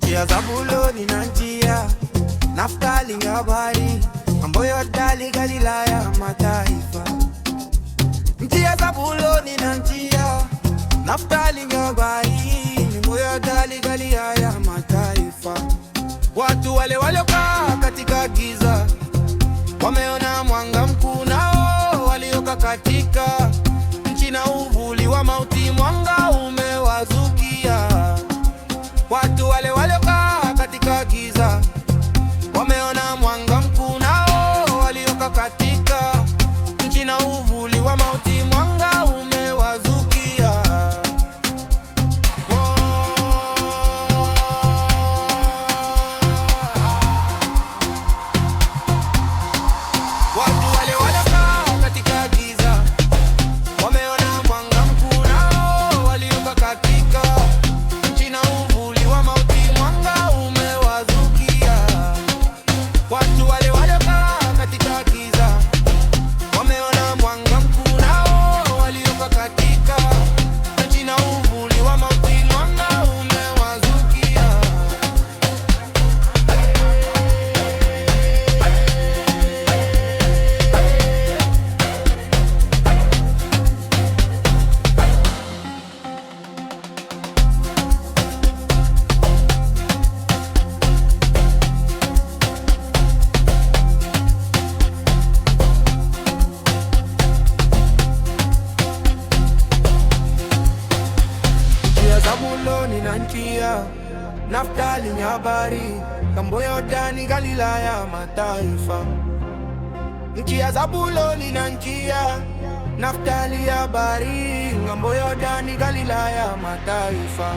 njia za Zabuloni na njia, Naftali habari, mambo yote Galilaya mataifa. Njia za Zabuloni na njia, Naftali habari, mambo yote Galilaya mataifa. Watu wale waliokaa katika giza wameona mwanga mkuu, nao waliokaa katika nchi na uvuli wa mauti mwanga umewazukia. Watu wale waliokaa katika giza wameona mwanga mkuu, nao waliokaa katika nchi na uvuli wa mauti mwanga umewazukia. Watu wale waliokaa katika giza wameona mwanga mkuu, nao waliokaa katika nchi na uvuli wa mauti mwanga umewazukia. Watu wale waliokaa katika giza wameona mwanga mkuu, nao waliokaa katika nchi na uvuli wa mauti mwanga umewazukia. Njia za Zabuloni na njia, Naftali ni habari, Ngambo Yordani Galilaya mataifa. Njia za Zabuloni na njia, Naftali habari, Ngambo Yordani Galilaya mataifa.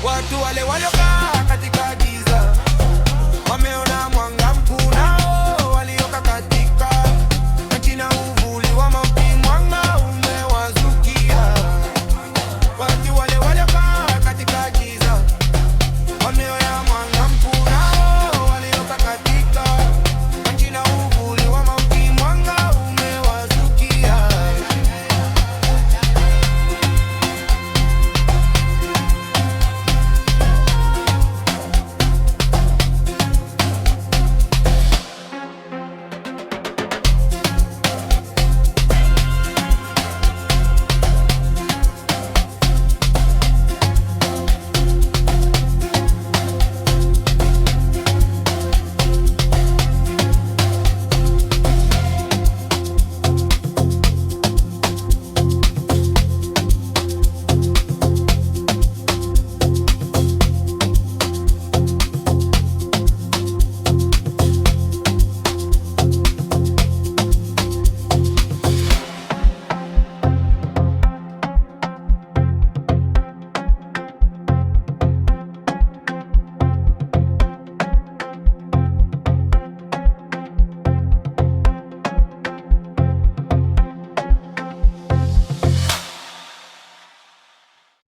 Watu wale waliokaa katika giza wameona mwanga